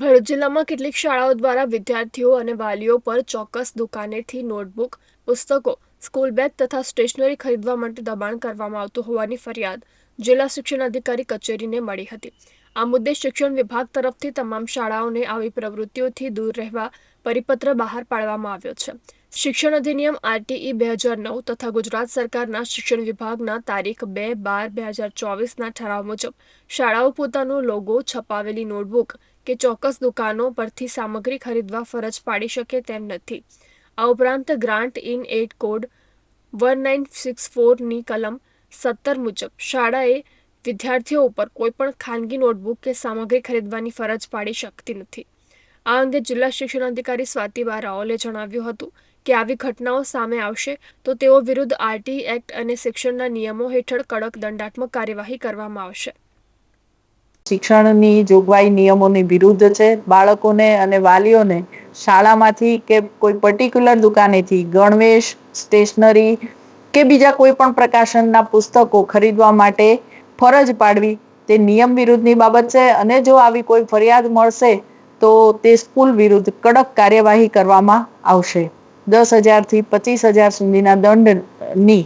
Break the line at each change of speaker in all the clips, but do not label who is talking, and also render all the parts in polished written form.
ભરૂચ જિલ્લામાં કેટલીક શાળાઓ દ્વારા વિદ્યાર્થીઓ અને વાલીઓ પર ચોક્કસ દુકાનેથી નોટબુક, પુસ્તકો, સ્કૂલ બેગ તથા સ્ટેશનરી ખરીદવા માટે દબાણ કરવામાં આવતું હોવાની ફરિયાદ જિલ્લા શિક્ષણ અધિકારી કચેરીને મળી હતી. આ મુદ્દે શિક્ષણ વિભાગ તરફથી તમામ શાળાઓને આવી પ્રવૃત્તિઓથી દૂર રહેવા પરિપત્ર બહાર પાડવામાં આવ્યો છે. શિક્ષણ અધિનિયમ આરટીઈ 2009 તથા ગુજરાત સરકારના શિક્ષણ વિભાગના તારીખ 2/12/2024ના ઠરાવ મુજબ શાળાઓ પોતાનો લોગો છપાવેલી નોટબુક કે ચોક્કસ દુકાનો પરથી સામગ્રી ખરીદવા ફરજ પાડી શકે તેમ નથી. આ ઉપરાંત ગ્રાન્ટ ઇન એડ કોડ 1964ની કલમ 17 મુજબ શાળાએ વિદ્યાર્થીઓ ઉપર કોઈપણ ખાનગી નોટબુક કે સામગ્રી ખરીદવાની ફરજ પાડી શકતી નથી. આ અંગે જિલ્લા શિક્ષણ અધિકારી સ્વાતિબા રાઓલે જણાવ્યું હતું કે આવી ઘટનાઓ સામે આવશે તો તેઓ વિરુદ્ધ આરટીઈ એક્ટ અને શિક્ષણના નિયમો હેઠળ કડક દંડાત્મક કાર્યવાહી કરવામાં આવશે.
શિક્ષણની જોગવાઈ નિયમોની વિરુદ્ધ છે. બાળકોને અને વાલીઓને શાળામાંથી કે કોઈ પર્ટિક્યુલર દુકાનેથી ગણવેશ, સ્ટેશનરી કે બીજા કોઈ પણ પ્રકાશનના પુસ્તકો ખરીદવા માટે ફરજ પાડવી તે નિયમ વિરુદ્ધની બાબત છે અને જો આવી કોઈ ફરિયાદ મળશે તો તે સ્કૂલ વિરુદ્ધ કડક કાર્યવાહી કરવામાં આવશે. 10,000થી 25,000 સુધીના દંડની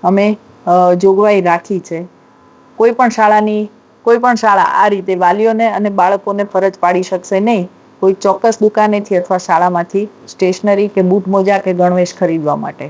અમે જોગવાઈ રાખી છે. કોઈ પણ શાળા આ રીતે વાલીઓને અને બાળકોને ફરજ પાડી શકશે નહીં કોઈ ચોક્કસ દુકાનેથી અથવા શાળામાંથી સ્ટેશનરી કે બૂટ મોજા કે ગણવેશ ખરીદવા માટે.